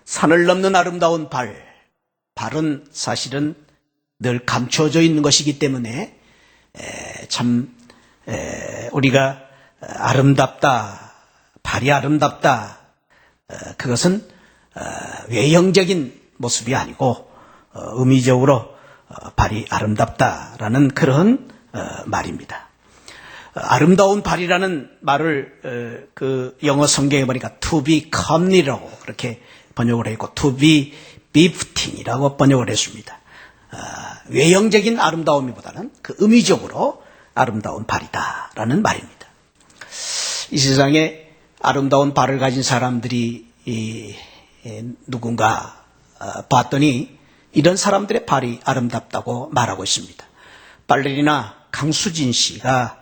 산을 넘는 아름다운 발은 사실은 늘 감춰져 있는 것이기 때문에 우리가 아름답다, 발이 아름답다, 그것은 외형적인 모습이 아니고 의미적으로 발이 아름답다라는 그런 말입니다. 아름다운 발이라는 말을 그 영어 성경에 보니까 to be comely라고 그렇게 번역을 했고 to be befitting이라고 번역을 했습니다. 외형적인 아름다움이보다는 그 의미적으로 아름다운 발이다라는 말입니다. 이 세상에 아름다운 발을 가진 사람들이 누군가 봤더니 이런 사람들의 발이 아름답다고 말하고 있습니다. 발레리나 강수진 씨가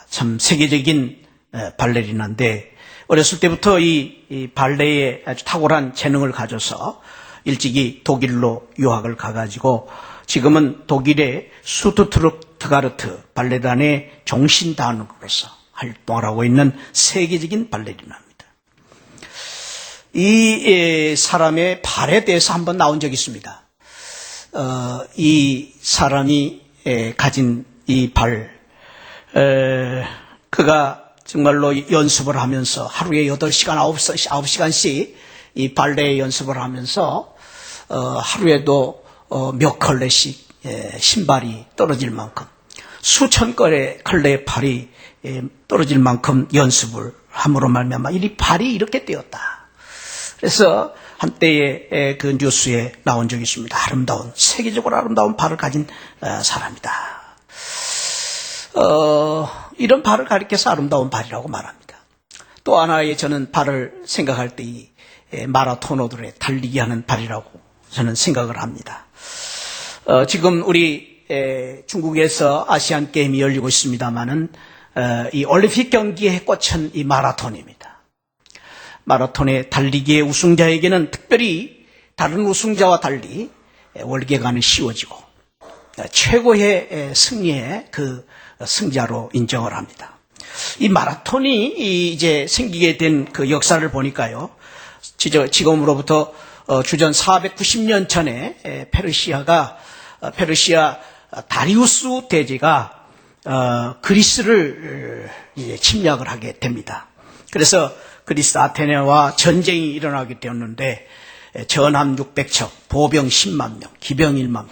참 세계적인 발레리나인데 어렸을 때부터 이 발레에 아주 탁월한 재능을 가져서 일찍이 독일로 유학을 가가지고 지금은 독일의 슈투트가르트 발레단의 종신단원으로서 활동을 하고 있는 세계적인 발레리나입니다. 이 사람의 발에 대해서 한번 나온 적이 있습니다. 이 사람이 가진 이 발, 그가 정말로 연습을 하면서 하루에 8시간, 9시간씩 이 발레 연습을 하면서 하루에도 몇 컬레씩 신발이 떨어질 만큼 수천 컬레의 발이 떨어질 만큼 연습을 함으로 말미암아 이 발이 이렇게 되었다. 그래서 한때의 그 뉴스에 나온 적이 있습니다. 세계적으로 아름다운 발을 가진 사람이다. 이런 발을 가리켜서 아름다운 발이라고 말합니다. 또 하나의 저는 발을 생각할 때 이 마라토너들의 달리기 하는 발이라고 저는 생각을 합니다. 지금 우리 중국에서 아시안 게임이 열리고 있습니다만은 이 올림픽 경기에 꽂힌 이 마라톤입니다. 마라톤의 달리기의 우승자에게는 특별히 다른 우승자와 달리 월계관이 씌워지고 최고의 승리의 그 승자로 인정을 합니다. 이 마라톤이 이제 생기게 된 그 역사를 보니까요. 지금으로부터 주전 490년 전에 페르시아 다리우스 대제가 그리스를 이제 침략을 하게 됩니다. 그래서 그리스 아테네와 전쟁이 일어나게 되었는데 전함 600척, 보병 10만 명, 기병 1만 명.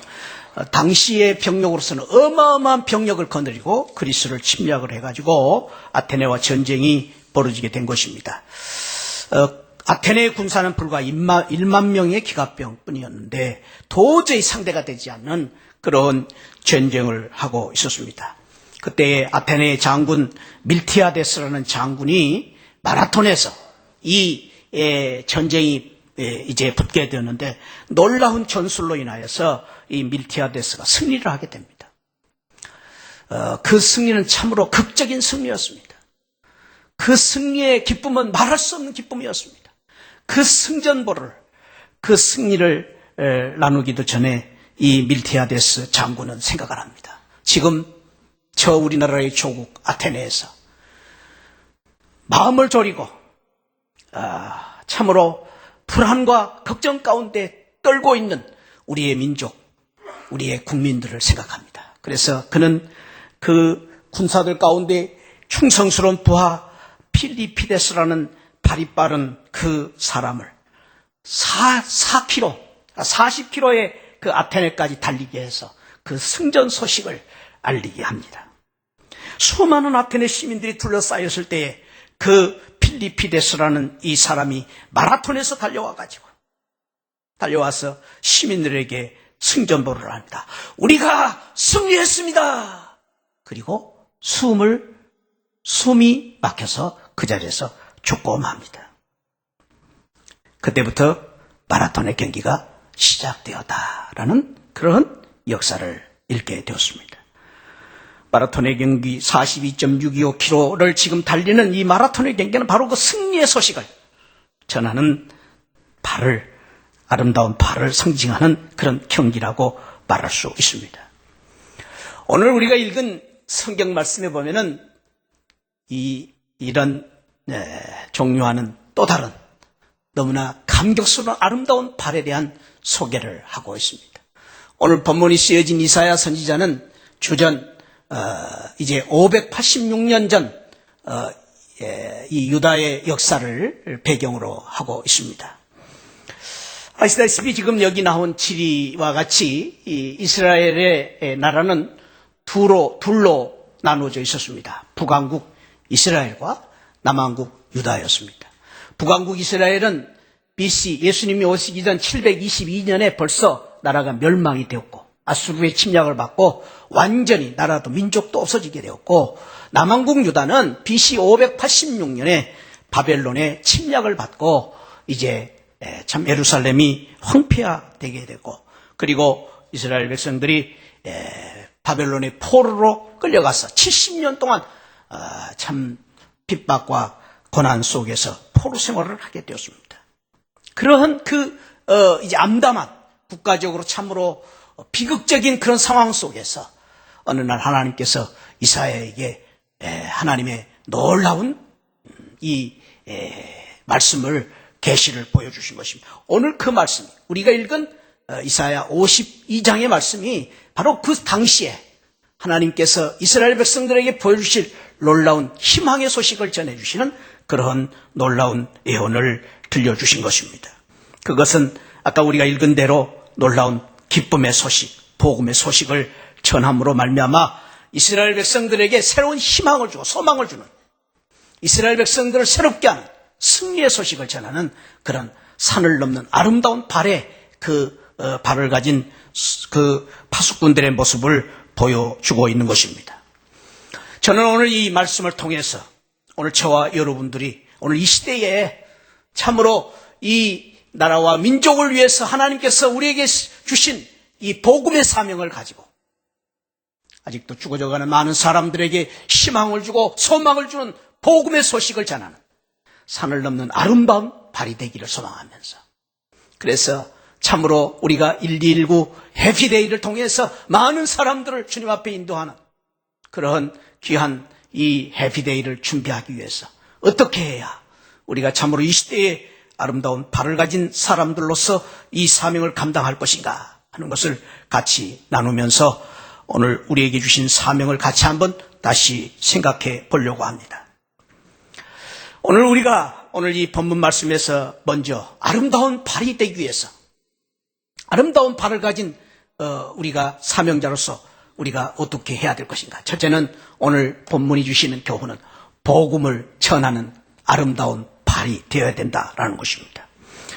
당시의 병력으로서는 어마어마한 병력을 거느리고 그리스를 침략을 해가지고 아테네와 전쟁이 벌어지게 된 것입니다. 아테네의 군사는 불과 1만 명의 기갑병뿐이었는데 도저히 상대가 되지 않는 그런 전쟁을 하고 있었습니다. 그때 아테네의 장군 밀티아데스라는 장군이 마라톤에서 이 전쟁이 이제 붙게 되었는데 놀라운 전술로 인하여서 이 밀티아데스가 승리를 하게 됩니다. 그 승리는 참으로 극적인 승리였습니다. 그 승리의 기쁨은 말할 수 없는 기쁨이었습니다. 그 승전보를, 그 승리를 나누기도 전에 이 밀티아데스 장군은 생각을 합니다. 지금 저 우리나라의 조국 아테네에서 마음을 졸이고 참으로 불안과 걱정 가운데 떨고 있는 우리의 민족, 우리의 국민들을 생각합니다. 그래서 그는 그 군사들 가운데 충성스러운 부하 필리피데스라는 발이 빠른 그 사람을 40km의 그 아테네까지 달리게 해서 그 승전 소식을 알리게 합니다. 수많은 아테네 시민들이 둘러싸였을 때에 그 필리피데스라는 이 사람이 마라톤에서 달려와서 시민들에게 승전보를 합니다. 우리가 승리했습니다. 그리고 숨이 막혀서 그 자리에서 죽고 맙니다. 그때부터 마라톤의 경기가 시작되었다라는 그런 역사를 읽게 되었습니다. 마라톤의 경기 42.625km를 지금 달리는 이 마라톤의 경기는 바로 그 승리의 소식을 전하는 아름다운 발을 상징하는 그런 경기라고 말할 수 있습니다. 오늘 우리가 읽은 성경 말씀에 보면은 이런 종류와는 또 다른 너무나 감격스러운 아름다운 발에 대한 소개를 하고 있습니다. 오늘 본문이 쓰여진 이사야 선지자는 주전 이제 586년 전 이 유다의 역사를 배경으로 하고 있습니다. 아시다시피 지금 여기 나온 지리와 같이 이 이스라엘의 나라는 둘로 나누어져 있었습니다. 북왕국 이스라엘과 남왕국 유다였습니다. 북왕국 이스라엘은 BC 예수님이 오시기 전 722년에 벌써 나라가 멸망이 되었고 아수르의 침략을 받고 완전히 나라도 민족도 없어지게 되었고, 남왕국 유다는 BC 586년에 바벨론의 침략을 받고 이제 참 예루살렘이 황폐화되게 되고, 그리고 이스라엘 백성들이 바벨론의 포로로 끌려가서 70년 동안 참 핍박과 고난 속에서 포로 생활을 하게 되었습니다. 그러한 이제 암담한 국가적으로 참으로 비극적인 그런 상황 속에서 어느 날 하나님께서 이사야에게 하나님의 놀라운 이 말씀을 계시를 보여주신 것입니다. 오늘 그 말씀, 우리가 읽은 이사야 52장의 말씀이 바로 그 당시에 하나님께서 이스라엘 백성들에게 보여주실 놀라운 희망의 소식을 전해주시는 그런 놀라운 예언을 들려주신 것입니다. 그것은 아까 우리가 읽은 대로 놀라운 기쁨의 소식, 복음의 소식을 전함으로 말미암아 이스라엘 백성들에게 새로운 희망을 주고 소망을 주는, 이스라엘 백성들을 새롭게 하는 승리의 소식을 전하는 그런 산을 넘는 아름다운 발의 발을 가진 그 파수꾼들의 모습을 보여주고 있는 것입니다. 저는 오늘 이 말씀을 통해서 오늘 저와 여러분들이 오늘 이 시대에 참으로 이 나라와 민족을 위해서 하나님께서 우리에게 주신 이 복음의 사명을 가지고 아직도 죽어져가는 많은 사람들에게 희망을 주고 소망을 주는 복음의 소식을 전하는 산을 넘는 아름다운 발이 되기를 소망하면서, 그래서 참으로 우리가 1219 해피데이를 통해서 많은 사람들을 주님 앞에 인도하는 그런 귀한 이 해피데이를 준비하기 위해서 어떻게 해야 우리가 참으로 이 시대에 아름다운 발을 가진 사람들로서 이 사명을 감당할 것인가 하는 것을 같이 나누면서 오늘 우리에게 주신 사명을 같이 한번 다시 생각해 보려고 합니다. 오늘 이 본문 말씀에서 먼저 아름다운 발이 되기 위해서, 아름다운 발을 가진 우리가 사명자로서 우리가 어떻게 해야 될 것인가. 첫째는 오늘 본문이 주시는 교훈은 복음을 전하는 아름다운 발이 되어야 된다라는 것입니다.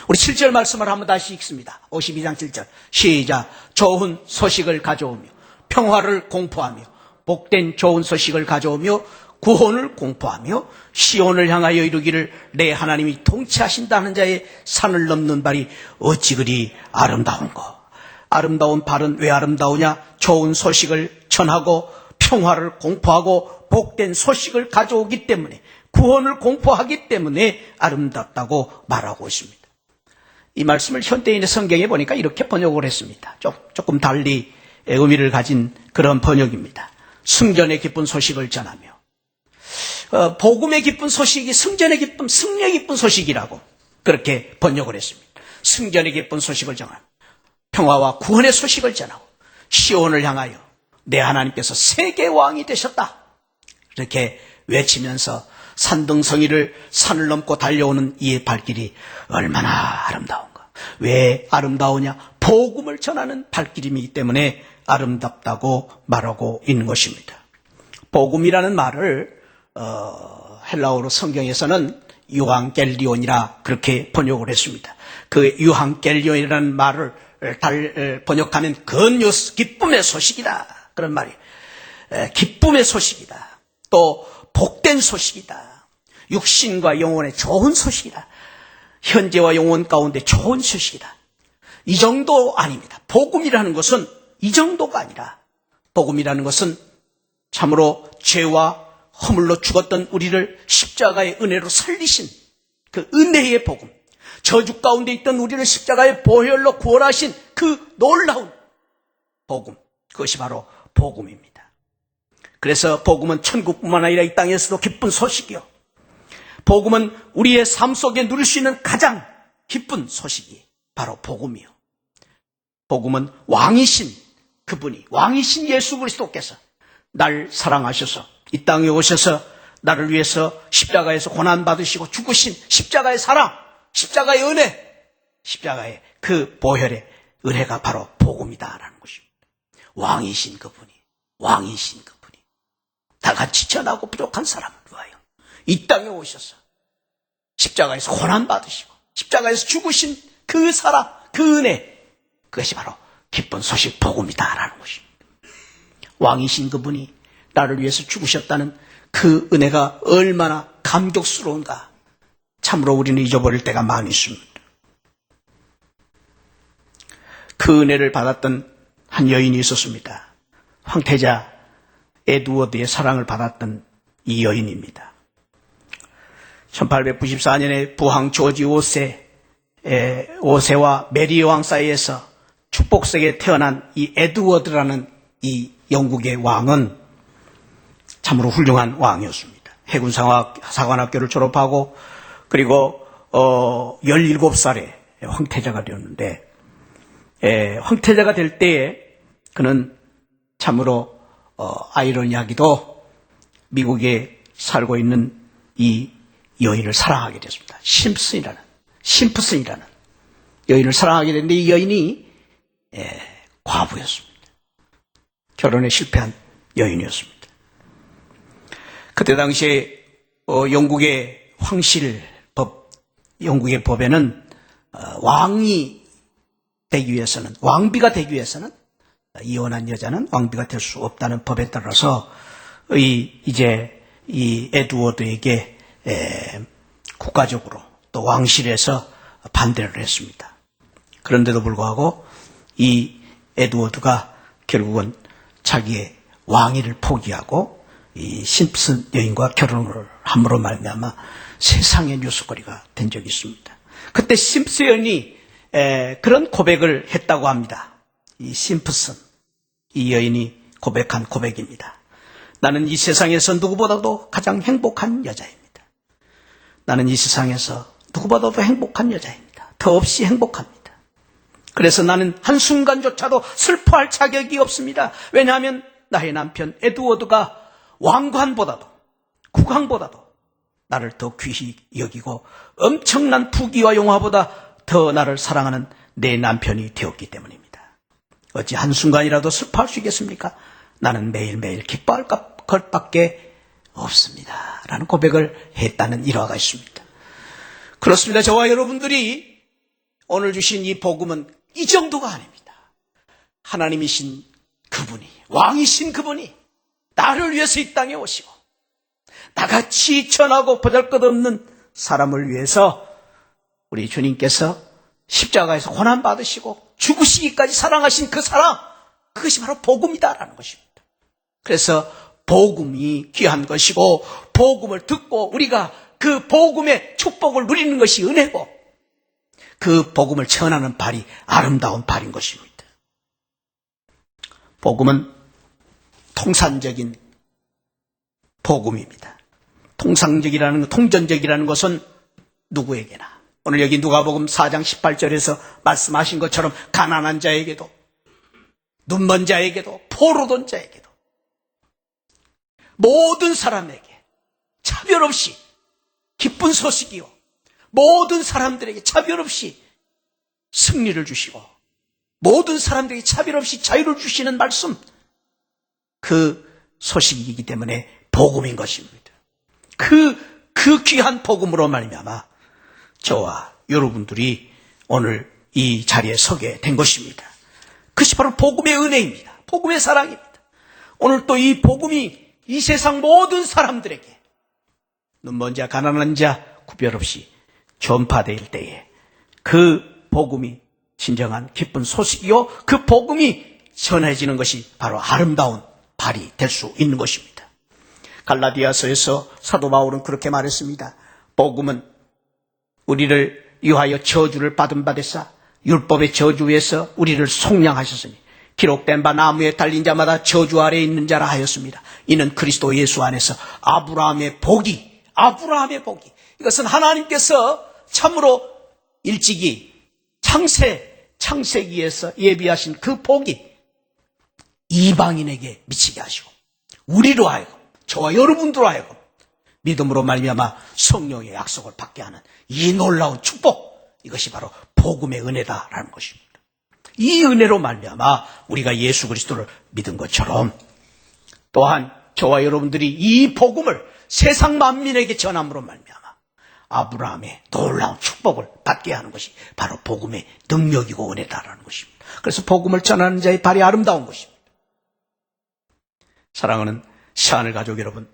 우리 7절 말씀을 한번 다시 읽습니다. 52장 7절 시작. 좋은 소식을 가져오며 평화를 공포하며 복된 좋은 소식을 가져오며 구원을 공포하며 시온을 향하여 이르기를 내 하나님이 통치하신다는 자의 산을 넘는 발이 어찌 그리 아름다운고. 아름다운 발은 왜 아름다우냐? 좋은 소식을 전하고 평화를 공포하고 복된 소식을 가져오기 때문에, 구원을 공포하기 때문에 아름답다고 말하고 있습니다. 이 말씀을 현대인의 성경에 보니까 이렇게 번역을 했습니다. 조금 달리 의미를 가진 그런 번역입니다. 승전의 기쁜 소식을 전하며, 복음의 기쁜 소식이 승전의 기쁨, 승리의 기쁜 소식이라고 그렇게 번역을 했습니다. 승전의 기쁜 소식을 전하며 평화와 구원의 소식을 전하고 시온을 향하여 내 하나님께서 세계 왕이 되셨다, 이렇게 외치면서 산등성이를 산을 넘고 달려오는 이의 발길이 얼마나 아름다운가. 왜 아름다우냐? 복음을 전하는 발길이기 때문에 아름답다고 말하고 있는 것입니다. 복음이라는 말을 헬라어로 성경에서는 유앙겔리온이라 그렇게 번역을 했습니다. 그 유앙겔리온이라는 말을 번역하면 근요스, 기쁨의 소식이다, 그런 말이 기쁨의 소식이다, 또 복된 소식이다, 육신과 영혼의 좋은 소식이다, 현재와 영혼 가운데 좋은 소식이다. 이 정도 아닙니다. 복음이라는 것은 이 정도가 아니라, 복음이라는 것은 참으로 죄와 허물로 죽었던 우리를 십자가의 은혜로 살리신 그 은혜의 복음, 저주 가운데 있던 우리를 십자가의 보혈로 구원하신 그 놀라운 복음, 그것이 바로 복음입니다. 그래서 복음은 천국뿐만 아니라 이 땅에서도 기쁜 소식이요, 복음은 우리의 삶 속에 누릴 수 있는 가장 기쁜 소식이 바로 복음이요. 복음은 왕이신 그분이, 왕이신 예수 그리스도께서 날 사랑하셔서 이 땅에 오셔서 나를 위해서 십자가에서 고난받으시고 죽으신 십자가의 사랑, 십자가의 은혜, 십자가의 그 보혈의 은혜가 바로 복음이다라는 것입니다. 왕이신 그분이, 왕이신 그분이 다가 지천하고 부족한 사람을 위하여 이 땅에 오셔서 십자가에서 고난받으시고 십자가에서 죽으신 그 사랑, 그 은혜, 그것이 바로 기쁜 소식 복음이다라는 것입니다. 왕이신 그분이 나를 위해서 죽으셨다는 그 은혜가 얼마나 감격스러운가. 참으로 우리는 잊어버릴 때가 많이 있습니다. 그 은혜를 받았던 한 여인이 있었습니다. 황태자 에드워드의 사랑을 받았던 이 여인입니다. 1894년에 부왕 조지 5세와 메리 왕 사이에서 축복색에 태어난 이 에드워드라는 이 영국의 왕은 참으로 훌륭한 왕이었습니다. 해군사관학교를 졸업하고 그리고 17살에 황태자가 되었는데 황태자가 될 때에 그는 참으로 아이러니하게도 미국에 살고 있는 이 여인을 사랑하게 됐습니다. 심프슨이라는 여인을 사랑하게 됐는데 이 여인이 과부였습니다. 결혼에 실패한 여인이었습니다. 그때 당시에 영국의 황실법, 영국의 법에는 왕이 되기 위해서는, 왕비가 되기 위해서는 이혼한 여자는 왕비가 될 수 없다는 법에 따라서 이제 이 에드워드에게 국가적으로 또 왕실에서 반대를 했습니다. 그런데도 불구하고 이 에드워드가 결국은 자기의 왕위를 포기하고 이 심슨 여인과 결혼을 함으로 말미암아 세상의 뉴스거리가 된 적이 있습니다. 그때 심슨 여인이 그런 고백을 했다고 합니다. 이 심슨, 이 여인이 고백한 고백입니다. 나는 이 세상에서 누구보다도 가장 행복한 여자입니다. 나는 이 세상에서 누구보다도 행복한 여자입니다. 더없이 행복합니다. 그래서 나는 한순간조차도 슬퍼할 자격이 없습니다. 왜냐하면 나의 남편 에드워드가 왕관보다도 국왕보다도 나를 더 귀히 여기고 엄청난 부귀와 영화보다 더 나를 사랑하는 내 남편이 되었기 때문입니다. 어찌 한순간이라도 슬퍼할 수 있겠습니까? 나는 매일매일 기뻐할 것밖에 없습니다. 라는 고백을 했다는 일화가 있습니다. 그렇습니다. 저와 여러분들이 오늘 주신 이 복음은 이 정도가 아닙니다. 하나님이신 그분이, 왕이신 그분이 나를 위해서 이 땅에 오시고 나같이 천하고 보잘것없는 사람을 위해서 우리 주님께서 십자가에서 고난받으시고 죽으시기까지 사랑하신 그 사랑, 그것이 바로 복음이다라는 것입니다. 그래서 복음이 귀한 것이고 복음을 듣고 우리가 그 복음의 축복을 누리는 것이 은혜고 그 복음을 전하는 발이 아름다운 발인 것입니다. 복음은 통산적인 복음입니다. 통전적이라는 것은 누구에게나 오늘 여기 누가복음 4장 18절에서 말씀하신 것처럼 가난한 자에게도 눈먼 자에게도 포로돈 자에게도 모든 사람에게 차별 없이 기쁜 소식이요 모든 사람들에게 차별 없이 승리를 주시고 모든 사람들에게 차별 없이 자유를 주시는 말씀, 그 소식이기 때문에 복음인 것입니다. 그 귀한 복음으로 말미암아 저와 여러분들이 오늘 이 자리에 서게 된 것입니다. 그것이 바로 복음의 은혜입니다. 복음의 사랑입니다. 오늘 또 이 복음이 이 세상 모든 사람들에게 눈먼 자 가난한 자 구별 없이 전파될 때에 그 복음이 진정한 기쁜 소식이요 그 복음이 전해지는 것이 바로 아름다운 발이 될 수 있는 것입니다. 갈라디아서에서 사도 바울은 그렇게 말했습니다. 복음은 우리를 위하여 저주를 받은 바 되사 율법의 저주에서 우리를 속량하셨으니 기록된 바 나무에 달린 자마다 저주 아래에 있는 자라 하였습니다. 이는 그리스도 예수 안에서 아브라함의 복이 이것은 하나님께서 참으로 일찍이 창세기에서 예비하신 그 복이 이방인에게 미치게 하시고 우리로 하여금 저와 여러분들로 하여금 믿음으로 말미암아 성령의 약속을 받게 하는 이 놀라운 축복, 이것이 바로 복음의 은혜다라는 것입니다. 이 은혜로 말미암아 우리가 예수 그리스도를 믿은 것처럼 또한 저와 여러분들이 이 복음을 세상 만민에게 전함으로 말미암아 아브라함의 놀라운 축복을 받게 하는 것이 바로 복음의 능력이고 은혜다라는 것입니다. 그래서 복음을 전하는 자의 발이 아름다운 것입니다. 사랑하는 시하늘 가족 여러분,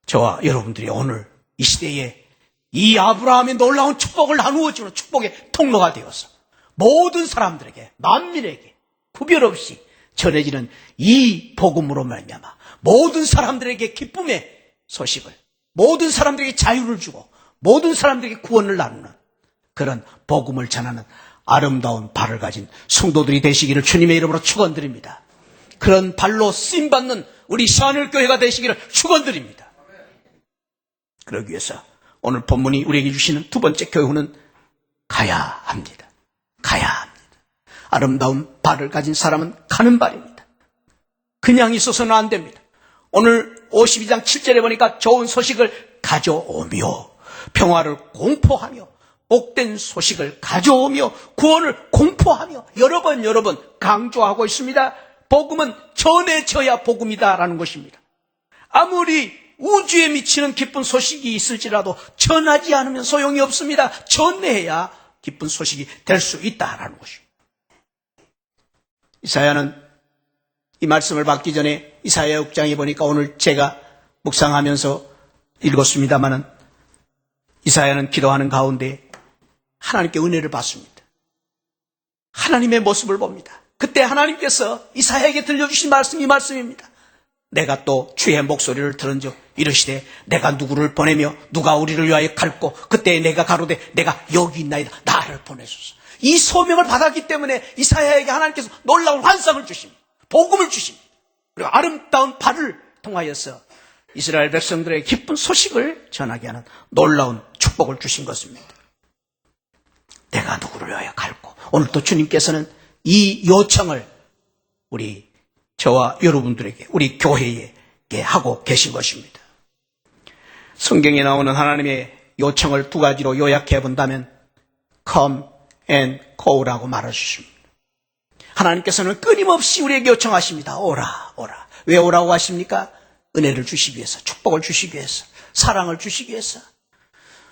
저와 여러분들이 오늘 이 시대에 이 아브라함의 놀라운 축복을 나누어주는 축복의 통로가 되어서 모든 사람들에게, 만민에게 구별 없이 전해지는 이 복음으로 말미암아 모든 사람들에게 기쁨의 소식을, 모든 사람들에게 자유를 주고 모든 사람들에게 구원을 나누는 그런 복음을 전하는 아름다운 발을 가진 성도들이 되시기를 주님의 이름으로 축원드립니다. 그런 발로 쓰임받는 우리 시하늘교회가 되시기를 축원드립니다. 그러기 위해서 오늘 본문이 우리에게 주시는 두 번째 교훈은 가야 합니다. 가야 합니다. 아름다운 발을 가진 사람은 가는 발입니다. 그냥 있어서는 안 됩니다. 오늘 52장 7절에 보니까 좋은 소식을 가져오며 평화를 공포하며 복된 소식을 가져오며 구원을 공포하며 여러 번 강조하고 있습니다. 복음은 전해져야 복음이다라는 것입니다. 아무리 우주에 미치는 기쁜 소식이 있을지라도 전하지 않으면 소용이 없습니다. 전해야 기쁜 소식이 될 수 있다라는 것입니다. 이사야는 이 말씀을 받기 전에 이사야 6장에 보니까 오늘 제가 묵상하면서 읽었습니다마는 이사야는 기도하는 가운데 하나님께 은혜를 받습니다. 하나님의 모습을 봅니다. 그때 하나님께서 이사야에게 들려주신 말씀이 이 말씀입니다. 내가 또 주의 목소리를 들은즉 이르시되 내가 누구를 보내며 누가 우리를 위하여 갈고 그때 내가 가로되 내가 여기 있나이다 나를 보내소서. 이 소명을 받았기 때문에 이사야에게 하나님께서 놀라운 환상을 주십니다. 복음을 주십니다. 그리고 아름다운 발을 통하여서 이스라엘 백성들에게 기쁜 소식을 전하게 하는 놀라운 축복을 주신 것입니다. 내가 누구를 위하여 갈고, 오늘 또 주님께서는 이 요청을 우리 저와 여러분들에게, 우리 교회에게 하고 계신 것입니다. 성경에 나오는 하나님의 요청을 두 가지로 요약해 본다면 come and go라고 말할 수 있습니다. 하나님께서는 끊임없이 우리에게 요청하십니다. 오라, 오라. 왜 오라고 하십니까? 은혜를 주시기 위해서, 축복을 주시기 위해서, 사랑을 주시기 위해서,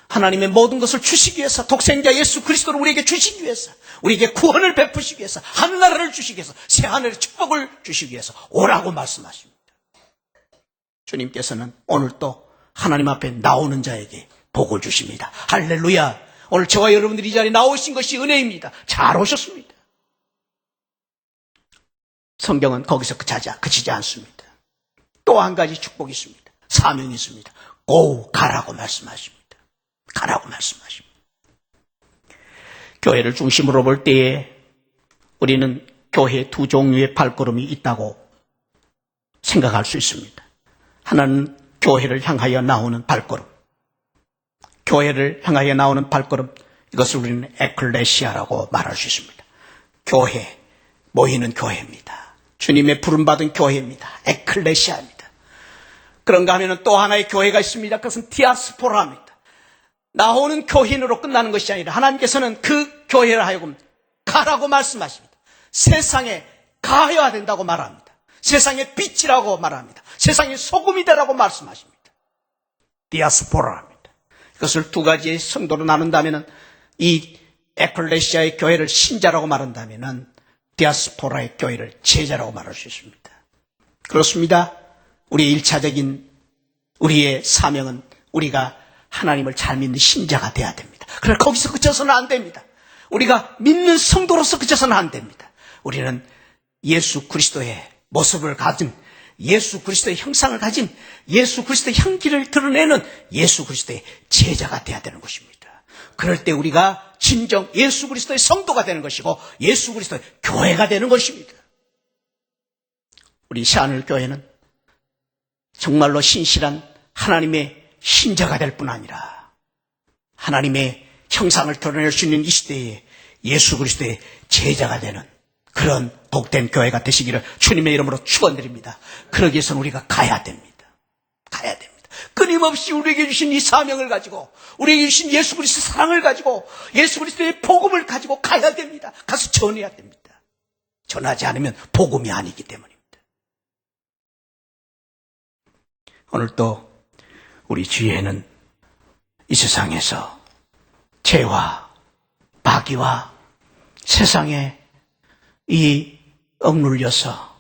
하나님의 모든 것을 주시기 위해서, 독생자 예수 그리스도를 우리에게 주시기 위해서, 우리에게 구원을 베푸시기 위해서, 하늘나라를 주시기 위해서, 새하늘의 축복을 주시기 위해서 오라고 말씀하십니다. 주님께서는 오늘 또 하나님 앞에 나오는 자에게 복을 주십니다. 할렐루야. 오늘 저와 여러분들이 이 자리에 나오신 것이 은혜입니다. 잘 오셨습니다. 성경은 거기서 그치지 않습니다. 또 한 가지 축복이 있습니다. 사명이 있습니다. 가라고 말씀하십니다. 가라고 말씀하십니다. 교회를 중심으로 볼 때에 우리는 교회 두 종류의 발걸음이 있다고 생각할 수 있습니다. 하나는 교회를 향하여 나오는 발걸음. 교회를 향하여 나오는 발걸음, 이것을 우리는 에클레시아라고 말할 수 있습니다. 교회, 모이는 교회입니다. 주님의 부름받은 교회입니다. 에클레시아입니다. 그런가 하면 또 하나의 교회가 있습니다. 그것은 디아스포라입니다. 나오는 교인으로 끝나는 것이 아니라 하나님께서는 그 교회를 하여금 가라고 말씀하십니다. 세상에 가야 된다고 말합니다. 세상의 빛이라고 말합니다. 세상의 소금이 되라고 말씀하십니다. 디아스포라입니다. 이것을 두 가지의 성도로 나눈다면 이 에클레시아의 교회를 신자라고 말한다면 디아스포라의 교회를 제자라고 말할 수 있습니다. 그렇습니다. 우리의 1차적인 우리의 사명은 우리가 하나님을 잘 믿는 신자가 돼야 됩니다. 그러나 거기서 그쳐서는 안 됩니다. 우리가 믿는 성도로서 그쳐서는 안 됩니다. 우리는 예수 그리스도의 모습을 가진, 예수 그리스도의 형상을 가진, 예수 그리스도의 향기를 드러내는 예수 그리스도의 제자가 돼야 되는 것입니다. 그럴 때 우리가 진정 예수 그리스도의 성도가 되는 것이고 예수 그리스도의 교회가 되는 것입니다. 우리 새하늘 교회는 정말로 신실한 하나님의 신자가 될 뿐 아니라 하나님의 형상을 드러낼 수 있는 이 시대에 예수 그리스도의 제자가 되는 그런 복된 교회가 되시기를 주님의 이름으로 축원드립니다. 그러기 위해서는 우리가 가야 됩니다. 가야 됩니다. 끊임없이 우리에게 주신 이 사명을 가지고, 우리에게 주신 예수 그리스도의 사랑을 가지고, 예수 그리스도의 복음을 가지고 가야 됩니다. 가서 전해야 됩니다. 전하지 않으면 복음이 아니기 때문입니다. 오늘 또 우리 주위에는 이 세상에서 죄와 마귀와 세상에 이 억눌려서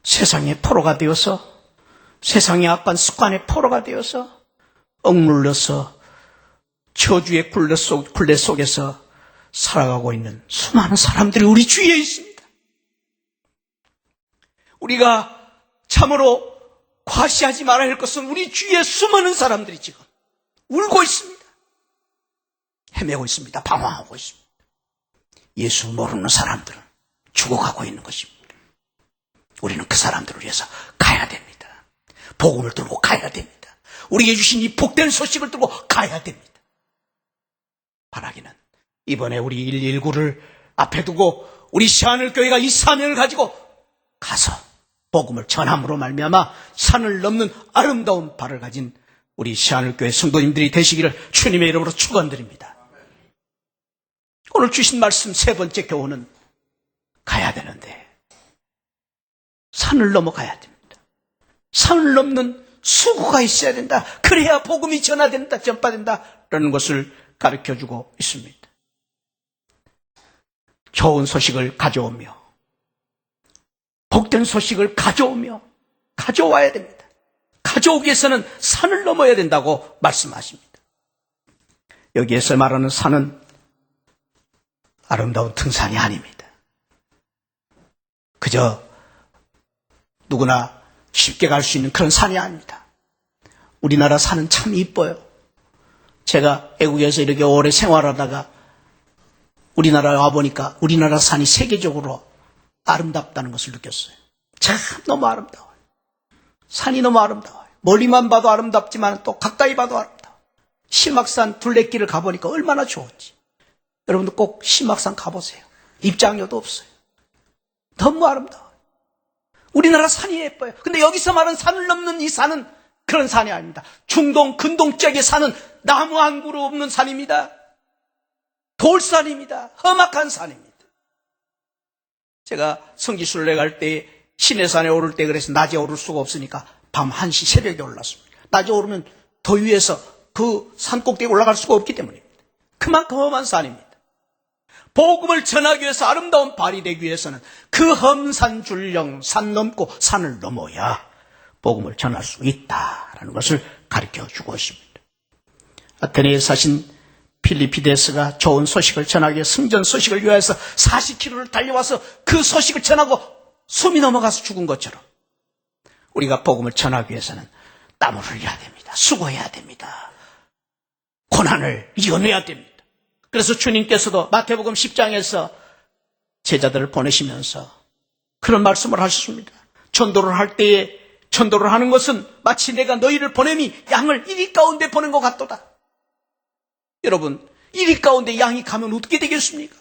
세상의 포로가 되어서 세상의 악한 습관의 포로가 되어서 억눌려서 저주의 굴레 속에서 살아가고 있는 수많은 사람들이 우리 주위에 있습니다. 우리가 참으로 과시하지 말아야 할 것은 우리 주위에 수많은 사람들이 지금 울고 있습니다. 헤매고 있습니다. 방황하고 있습니다. 예수 모르는 사람들은 죽어가고 있는 것입니다. 우리는 그 사람들을 위해서 가야 됩니다. 복음을 들고 가야 됩니다. 우리에게 주신 이 복된 소식을 들고 가야 됩니다. 바라기는 이번에 우리 119를 앞에 두고 우리 시하늘교회가 이 사명을 가지고 가서 복음을 전함으로 말미암아 산을 넘는 아름다운 발을 가진 우리 시하늘교회 성도님들이 되시기를 주님의 이름으로 축원드립니다. 오늘 주신 말씀 세 번째 교훈은 가야 되는데 산을 넘어가야 됩니다. 산을 넘는 수고가 있어야 된다. 그래야 복음이 전화된다, 전파된다 라는 것을 가르쳐주고 있습니다. 좋은 소식을 가져오며 복된 소식을 가져오며 가져와야 됩니다. 가져오기 위해서는 산을 넘어야 된다고 말씀하십니다. 여기에서 말하는 산은 아름다운 등산이 아닙니다. 그저 누구나 쉽게 갈 수 있는 그런 산이 아닙니다. 우리나라 산은 참 이뻐요. 제가 외국에서 이렇게 오래 생활하다가 우리나라에 와보니까 우리나라 산이 세계적으로 아름답다는 것을 느꼈어요. 참 너무 아름다워요. 산이 너무 아름다워요. 멀리만 봐도 아름답지만 또 가까이 봐도 아름다워요. 심악산 둘레길을 가보니까 얼마나 좋은지. 여러분도 꼭 심악산 가보세요. 입장료도 없어요. 너무 아름다워요. 우리나라 산이 예뻐요. 근데 여기서 말하는 산을 넘는 이 산은 그런 산이 아닙니다. 중동, 근동 지역의 산은 나무 한 그루 없는 산입니다. 돌산입니다. 험악한 산입니다. 제가 성지순례 갈 때 시내산에 오를 때 그래서 낮에 오를 수가 없으니까 밤 1시 새벽에 올랐습니다. 낮에 오르면 더위에서 그 산 꼭대기에 올라갈 수가 없기 때문입니다. 그만큼 험한 산입니다. 복음을 전하기 위해서 아름다운 발이 되기 위해서는 그 험산 줄령 산 넘고 산을 넘어야 복음을 전할 수 있다라는 것을 가르쳐주고 있습니다. 아테네에 사신 필리피데스가 좋은 소식을 전하기 위해 승전 소식을 위해서 40km를 달려와서 그 소식을 전하고 숨이 넘어가서 죽은 것처럼 우리가 복음을 전하기 위해서는 땀을 흘려야 됩니다. 수고해야 됩니다. 고난을 이겨내야 됩니다. 그래서 주님께서도 마태복음 10장에서 제자들을 보내시면서 그런 말씀을 하셨습니다. 전도를 할 때에 전도를 하는 것은 마치 내가 너희를 보냄이 양을 이리 가운데 보낸 것 같도다. 여러분, 이리 가운데 양이 가면 어떻게 되겠습니까?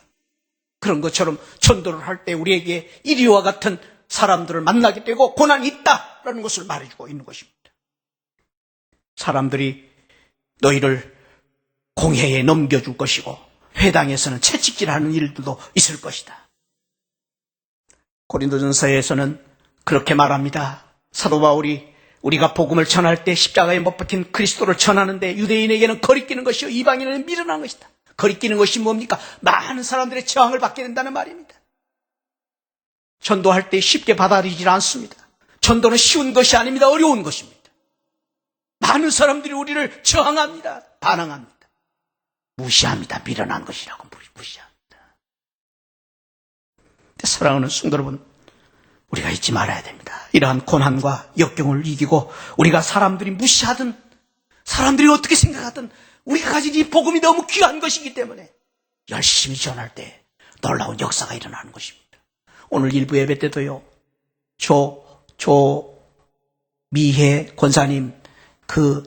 그런 것처럼 전도를 할 때 우리에게 이리와 같은 사람들을 만나게 되고 고난이 있다라는 것을 말해주고 있는 것입니다. 사람들이 너희를 공회에 넘겨줄 것이고 회당에서는 채찍질하는 일들도 있을 것이다. 고린도전서에서는 그렇게 말합니다. 사도 바울이 우리가 복음을 전할 때 십자가에 못 박힌 그리스도를 전하는데 유대인에게는 거리끼는 것이요 이방인에게는 미련한 것이다. 거리끼는 것이 뭡니까? 많은 사람들의 저항을 받게 된다는 말입니다. 전도할 때 쉽게 받아들이질 않습니다. 전도는 쉬운 것이 아닙니다. 어려운 것입니다. 많은 사람들이 우리를 저항합니다. 반항합니다. 무시합니다. 미련한 것이라고 무시합니다. 사랑하는 성도 여러분, 우리가 잊지 말아야 됩니다. 이러한 고난과 역경을 이기고 우리가 사람들이 무시하든 사람들이 어떻게 생각하든 우리가 가진 이 복음이 너무 귀한 것이기 때문에 열심히 전할 때 놀라운 역사가 일어나는 것입니다. 오늘 일부 예배 때도요. 조미혜 권사님,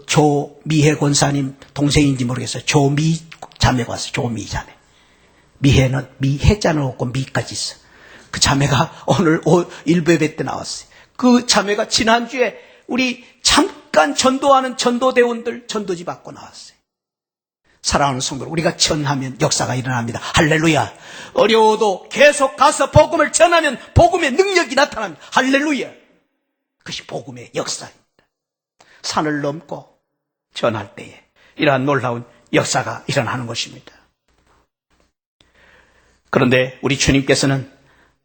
조미혜 권사님 동생인지 모르겠어요. 자매가 왔어요. 조미 자매. 미해자는 없고 미까지 있어. 그 자매가 오늘 일베베 때 나왔어요. 그 자매가 지난주에 우리 잠깐 전도하는 전도대원들 전도지 받고 나왔어요. 사랑하는 성도, 우리가 전하면 역사가 일어납니다. 할렐루야. 어려워도 계속 가서 복음을 전하면 복음의 능력이 나타납니다. 할렐루야. 그것이 복음의 역사입니다. 산을 넘고 전할 때에 이러한 놀라운 역사가 일어나는 것입니다. 그런데 우리 주님께서는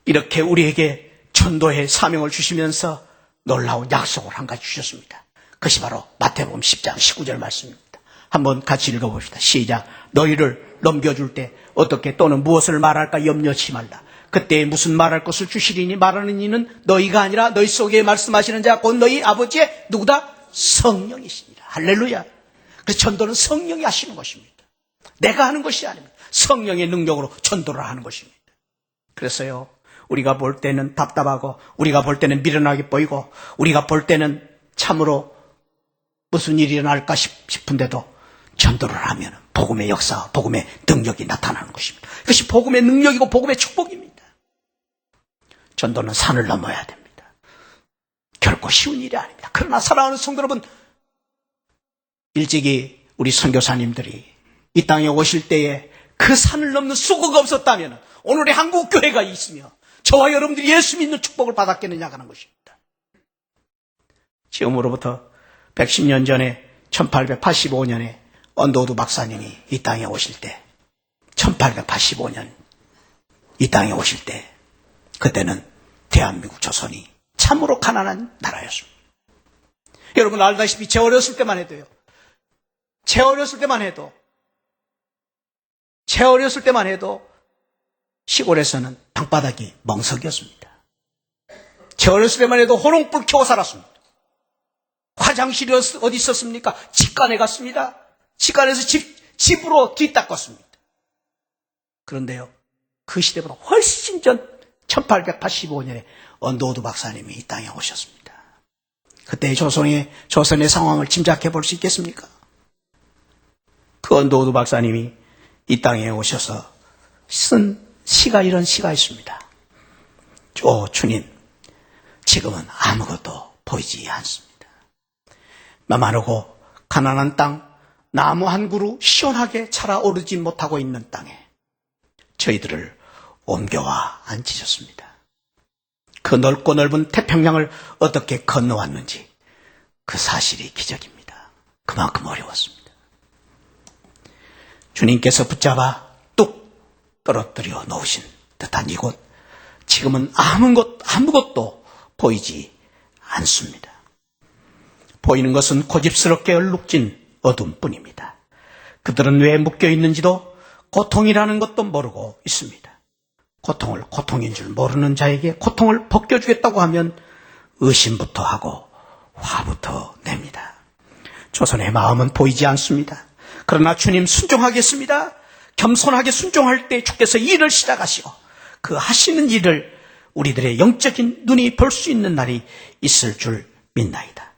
이렇게 우리에게 전도의 사명을 주시면서 놀라운 약속을 한 가지 주셨습니다. 그것이 바로 마태복음 10장 19절 말씀입니다. 한번 같이 읽어봅시다. 시작. 너희를 넘겨줄 때 어떻게 또는 무엇을 말할까 염려치 말라. 그때 무슨 말할 것을 주시리니 말하는 이는 너희가 아니라 너희 속에 말씀하시는 자 곧 너희 아버지의 누구다? 성령이시니라. 할렐루야. 그래서 전도는 성령이 하시는 것입니다. 내가 하는 것이 아닙니다. 성령의 능력으로 전도를 하는 것입니다. 그래서요, 우리가 볼 때는 답답하고 우리가 볼 때는 미련하게 보이고 우리가 볼 때는 참으로 무슨 일이 일어날까 싶은데도 전도를 하면 복음의 역사, 복음의 능력이 나타나는 것입니다. 그것이 복음의 능력이고 복음의 축복입니다. 전도는 산을 넘어야 됩니다. 결코 쉬운 일이 아닙니다. 그러나 사랑하는 성도 여러분, 일찍이 우리 선교사님들이 이 땅에 오실 때에 그 산을 넘는 수고가 없었다면 오늘의 한국 교회가 있으며 저와 여러분들이 예수 믿는 축복을 받았겠느냐 하는 것입니다. 지금으로부터 110년 전에 1885년에 언더우드 박사님이 이 땅에 오실 때 1885년 이 땅에 오실 때 그때는 대한민국 조선이 참으로 가난한 나라였습니다. 여러분 알다시피 제 어렸을 때만 해도 시골에서는 방바닥이 멍석이었습니다. 제 어렸을 때만 해도 호롱불 켜고 살았습니다. 화장실이 어디 있었습니까? 직관에 갔습니다. 직관에서 집으로 뒤닦았습니다. 그런데요, 그 시대보다 훨씬 전 1885년에 언더우드 박사님이 이 땅에 오셨습니다. 그때의 조선의 상황을 짐작해 볼 수 있겠습니까? 그 언더우드 박사님이 이 땅에 오셔서 쓴 시가 이런 시가 있습니다. 주님, 지금은 아무것도 보이지 않습니다. 마마르고 가난한 땅, 나무 한 그루 시원하게 자라오르지 못하고 있는 땅에 저희들을 옮겨와 앉히셨습니다. 그 넓고 넓은 태평양을 어떻게 건너왔는지 그 사실이 기적입니다. 그만큼 어려웠습니다. 주님께서 붙잡아 뚝 떨어뜨려 놓으신 듯한 이곳, 지금은 아무것도 보이지 않습니다. 보이는 것은 고집스럽게 얼룩진 어둠뿐입니다. 그들은 왜 묶여 있는지도 고통이라는 것도 모르고 있습니다. 고통을 고통인 줄 모르는 자에게 고통을 벗겨주겠다고 하면 의심부터 하고 화부터 냅니다. 조선의 마음은 보이지 않습니다. 그러나 주님 순종하겠습니다. 겸손하게 순종할 때 주께서 일을 시작하시고 그 하시는 일을 우리들의 영적인 눈이 볼 수 있는 날이 있을 줄 믿나이다.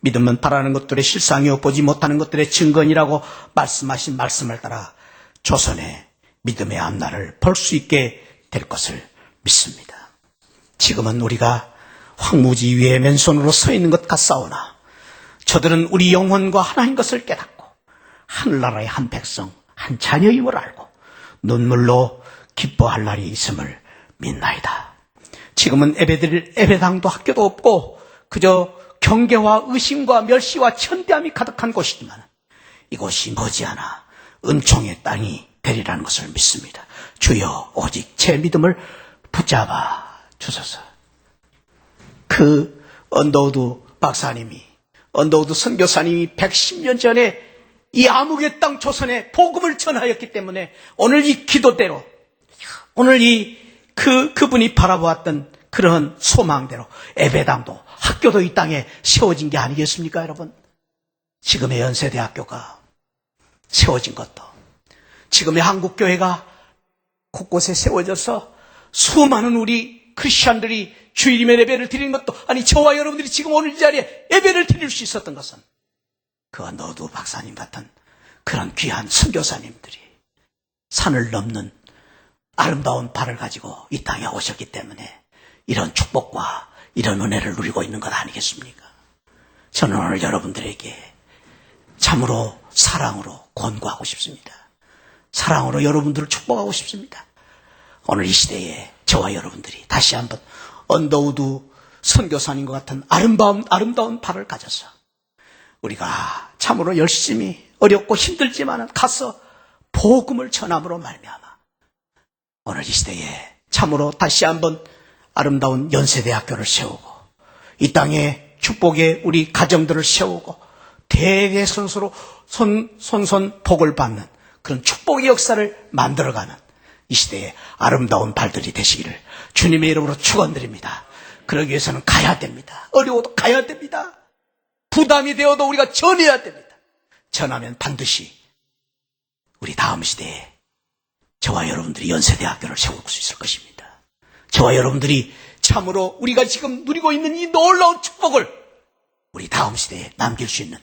믿음은 바라는 것들의 실상이요 보지 못하는 것들의 증거니라고 말씀하신 말씀을 따라 조선의 믿음의 앞날을 볼 수 있게 될 것을 믿습니다. 지금은 우리가 황무지 위에 맨손으로 서 있는 것 같사오나 저들은 우리 영혼과 하나인 것을 깨닫고 하늘나라의 한 백성, 한 자녀임을 알고 눈물로 기뻐할 날이 있음을 믿나이다. 지금은 예배당도 학교도 없고 그저 경계와 의심과 멸시와 천대함이 가득한 곳이지만 이곳이 머지않아 은총의 땅이 되리라는 것을 믿습니다. 주여, 오직 제 믿음을 붙잡아 주소서. 그 언더우드 선교사님이 110년 전에 이 암흑의 땅 조선에 복음을 전하였기 때문에 오늘 이 기도대로, 오늘 그분이 바라보았던 그런 소망대로 예배당도 학교도 이 땅에 세워진 게 아니겠습니까, 여러분? 지금의 연세대학교가 세워진 것도, 지금의 한국교회가 곳곳에 세워져서 수많은 우리 크리스찬들이 주일임의 예배를 드리는 것도, 아니 저와 여러분들이 지금 오늘 이 자리에 예배를 드릴 수 있었던 것은 그 언더우드 박사님 같은 그런 귀한 선교사님들이 산을 넘는 아름다운 발을 가지고 이 땅에 오셨기 때문에 이런 축복과 이런 은혜를 누리고 있는 것 아니겠습니까? 저는 오늘 여러분들에게 참으로 사랑으로 권고하고 싶습니다. 사랑으로 여러분들을 축복하고 싶습니다. 오늘 이 시대에 저와 여러분들이 다시 한번 언더우드 선교사님과 같은 아름다운 발을 가져서 우리가 참으로 열심히 어렵고 힘들지만 가서 복음을 전함으로 말미암아 오늘 이 시대에 참으로 다시 한번 아름다운 연세대학교를 세우고 이 땅에 축복의 우리 가정들을 세우고 대대손손으로 손손 복을 받는 그런 축복의 역사를 만들어가는 이 시대에 아름다운 발들이 되시기를 주님의 이름으로 축원드립니다. 그러기 위해서는 가야 됩니다. 어려워도 가야 됩니다. 부담이 되어도 우리가 전해야 됩니다. 전하면 반드시 우리 다음 시대에 저와 여러분들이 연세대학교를 세울 수 있을 것입니다. 저와 여러분들이 참으로 우리가 지금 누리고 있는 이 놀라운 축복을 우리 다음 시대에 남길 수 있는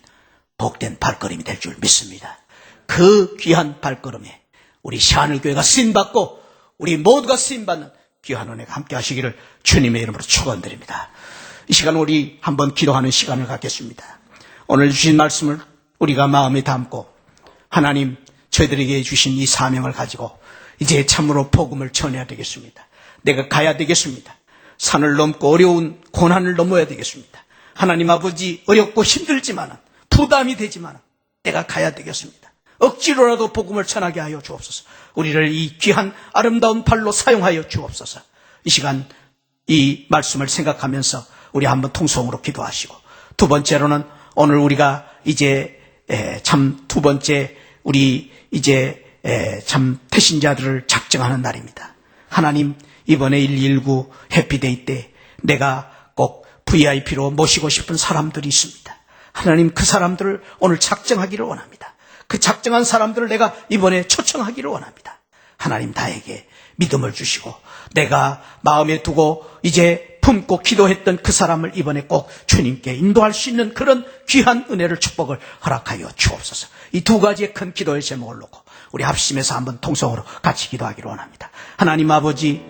복된 발걸음이 될 줄 믿습니다. 그 귀한 발걸음에 우리 시하늘교회가 쓰임받고 우리 모두가 쓰임받는 귀한 은혜가 함께 하시기를 주님의 이름으로 축원드립니다. 이 시간 우리 한번 기도하는 시간을 갖겠습니다. 오늘 주신 말씀을 우리가 마음에 담고 하나님 저희들에게 주신 이 사명을 가지고 이제 참으로 복음을 전해야 되겠습니다. 내가 가야 되겠습니다. 산을 넘고 어려운 고난을 넘어야 되겠습니다. 하나님 아버지 어렵고 힘들지만 부담이 되지만 내가 가야 되겠습니다. 억지로라도 복음을 전하게 하여 주옵소서. 우리를 이 귀한 아름다운 발로 사용하여 주옵소서. 이 시간 이 말씀을 생각하면서 우리 한번 통성으로 기도하시고 두 번째로는 오늘 우리가 이제 참 두 번째 우리 이제 참 태신자들을 작정하는 날입니다. 하나님 이번에 119 해피데이 때 내가 꼭 VIP로 모시고 싶은 사람들이 있습니다. 하나님 그 사람들을 오늘 작정하기를 원합니다. 그 작정한 사람들을 내가 이번에 초청하기를 원합니다. 하나님 나에게 믿음을 주시고 내가 마음에 두고 이제 품고 기도했던 그 사람을 이번에 꼭 주님께 인도할 수 있는 그런 귀한 은혜를 축복을 허락하여 주옵소서. 이 두 가지의 큰 기도의 제목을 놓고 우리 합심해서 한번 통성으로 같이 기도하기를 원합니다. 하나님 아버지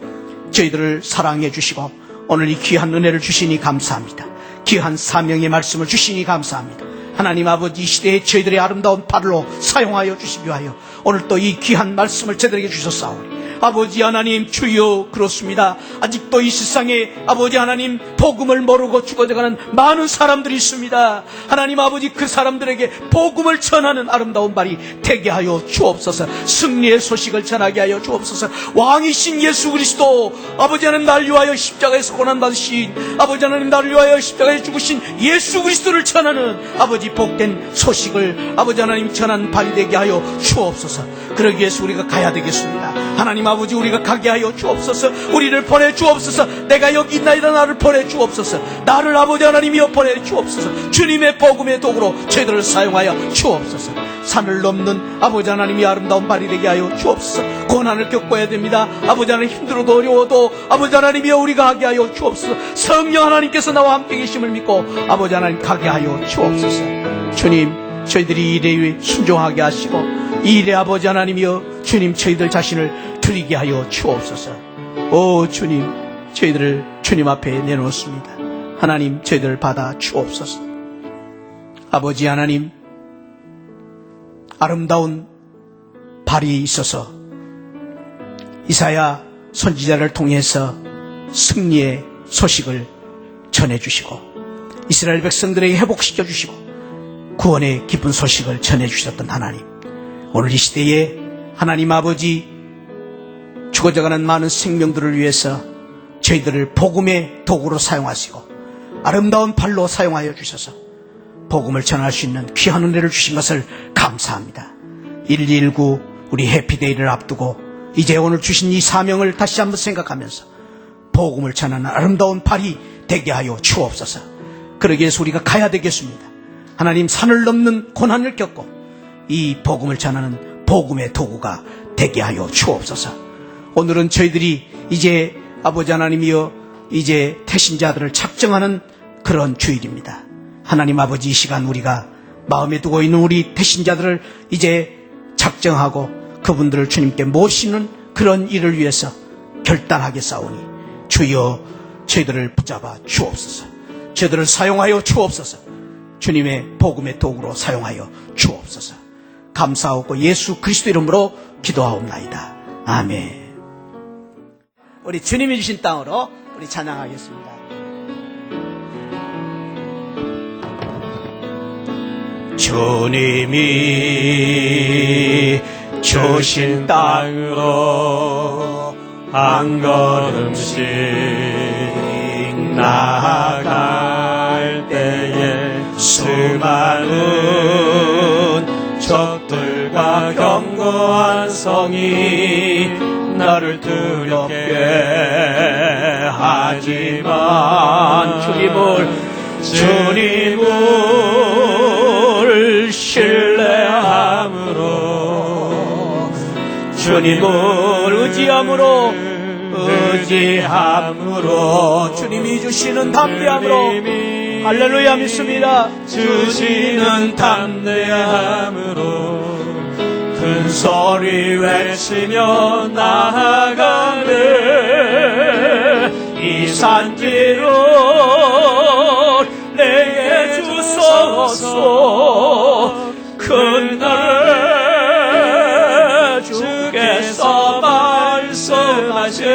저희들을 사랑해 주시고 오늘 이 귀한 은혜를 주시니 감사합니다. 귀한 사명의 말씀을 주시니 감사합니다. 하나님 아버지 이 시대에 저희들의 아름다운 발로 사용하여 주시기 위하여 오늘 또 이 귀한 말씀을 저희들에게 주셨사오니 아버지 하나님 주여 그렇습니다. 아직도 이 세상에 아버지 하나님 복음을 모르고 죽어져가는 많은 사람들이 있습니다. 하나님 아버지 그 사람들에게 복음을 전하는 아름다운 발이 되게 하여 주옵소서. 승리의 소식을 전하게 하여 주옵소서. 왕이신 예수 그리스도 아버지 하나님 나를 위하여 십자가에서 고난받으신 아버지 하나님 나를 위하여 십자가에 죽으신 예수 그리스도를 전하는 아버지 복된 소식을 아버지 하나님 전한 발이 되게 하여 주옵소서. 그러기 위해서 우리가 가야 되겠습니다. 하나님 아버지 우리가 가게 하여 주옵소서. 우리를 보내주옵소서. 내가 여기 있나이다 나를 보내주옵소서. 나를 아버지 하나님이여 보내주옵소서. 주님의 복음의 도구로 저희들을 사용하여 주옵소서. 산을 넘는 아버지 하나님이 아름다운 발이 되게 하여 주옵소서. 고난을 겪어야 됩니다. 아버지 하나님 힘들어도 어려워도 아버지 하나님이여 우리가 가게 하여 주옵소서. 성령 하나님께서 나와 함께 계심을 믿고 아버지 하나님 가게 하여 주옵소서. 주님 저희들이 일에 순종하게 하시고 이 일에 아버지 하나님이여 주님 저희들 자신을 드리게 하여 주옵소서. 오 주님 저희들을 주님 앞에 내놓습니다. 하나님 저희들을 받아 주옵소서. 아버지 하나님 아름다운 발이 있어서 이사야 선지자를 통해서 승리의 소식을 전해주시고 이스라엘 백성들에게 회복시켜 주시고 구원의 기쁜 소식을 전해주셨던 하나님 오늘 이 시대에 하나님 아버지 죽어져가는 많은 생명들을 위해서 저희들을 복음의 도구로 사용하시고 아름다운 발로 사용하여 주셔서 복음을 전할 수 있는 귀한 은혜를 주신 것을 감사합니다. 119 우리 해피데이를 앞두고 이제 오늘 주신 이 사명을 다시 한번 생각하면서 복음을 전하는 아름다운 발이 되게 하여 주옵소서. 그러기 위해서 우리가 가야 되겠습니다. 하나님 산을 넘는 고난을 겪고 이 복음을 전하는 복음의 도구가 되게 하여 주옵소서. 오늘은 저희들이 이제 아버지 하나님이여 이제 태신자들을 작정하는 그런 주일입니다. 하나님 아버지 이 시간 우리가 마음에 두고 있는 우리 태신자들을 이제 작정하고 그 그분들을 주님께 모시는 그런 일을 위해서 결단하게 싸우니 주여 저희들을 붙잡아 주옵소서. 저희들을 사용하여 주옵소서. 주님의 복음의 도구로 사용하여 주옵소서. 감사하고 예수 그리스도 이름으로 기도하옵나이다. 아멘. 우리 주님이 주신 땅으로 우리 찬양하겠습니다. 주님이 주신 땅으로 한 걸음씩 나아갈 때에 수많은 적들과 견고한 성이 나를 두렵게 하지만 주님을 신뢰함으로 주님을 의지함으로 주님이 주시는 담대함으로 할렐루야 믿습니다. 주시는 담대함으로 큰 소리 외치며 나아가네. 이 산지로 내게 주소서. 그날에 주께서 말씀하신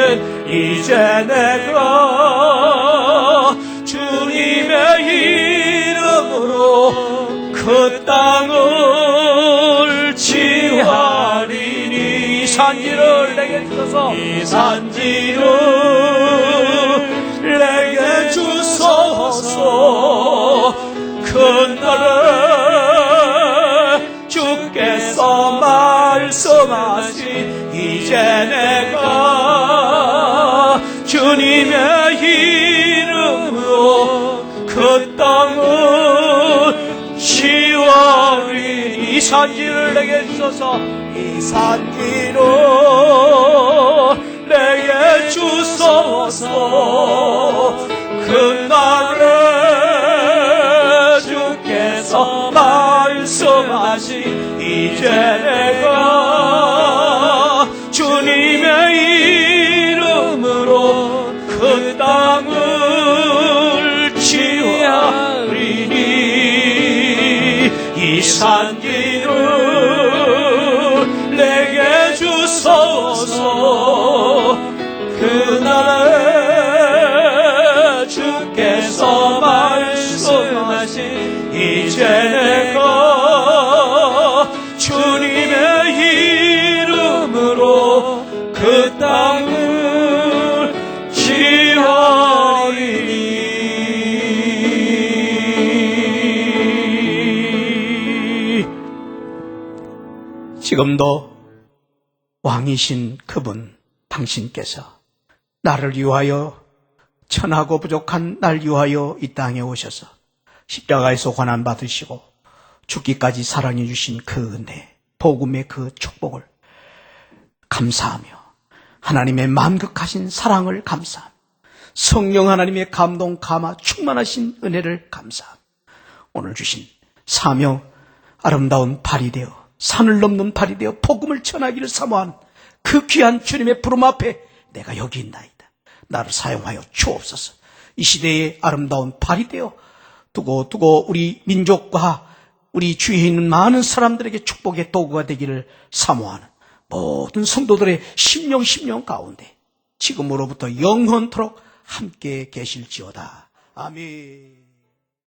이제 내가 주님의 이름으로 그 땅을 취하리니. 이 산지를 내게 주소서. 이 산지를 내게 주소서. 그날에 주께서 말씀하신 이제 내가 주님의 이름으로 그 땅을 치유하리. 이 산지를 내게 주소서. 이 산지를 내게 주소서. 그날에 주께서 말씀하신 이제 내가 주님의 이름으로 그 땅을 취하리니. 이 산지를 내게 주소서. 그날에 주께서 말씀하신 이제 내가 주님의 이름으로 그 땅을 취하리니. 지금도 왕이신 그분 당신께서 나를 위하여, 천하고 부족한 날 위하여 이 땅에 오셔서 십자가에서 고난받으시고 죽기까지 사랑해 주신 그 은혜, 복음의 그 축복을 감사하며 하나님의 만극하신 사랑을 감사하며 성령 하나님의 감동, 감화, 충만하신 은혜를 감사하며 오늘 주신 사명 아름다운 발이 되어 산을 넘는 발이 되어 복음을 전하기를 사모하는 그 귀한 주님의 부름 앞에 내가 여기 있나이다. 나를 사용하여 주옵소서. 이 시대의 아름다운 발이 되어 두고 우리 민족과 우리 주위에 있는 많은 사람들에게 축복의 도구가 되기를 사모하는 모든 성도들의 심령 가운데 지금으로부터 영원토록 함께 계실지어다. 아멘.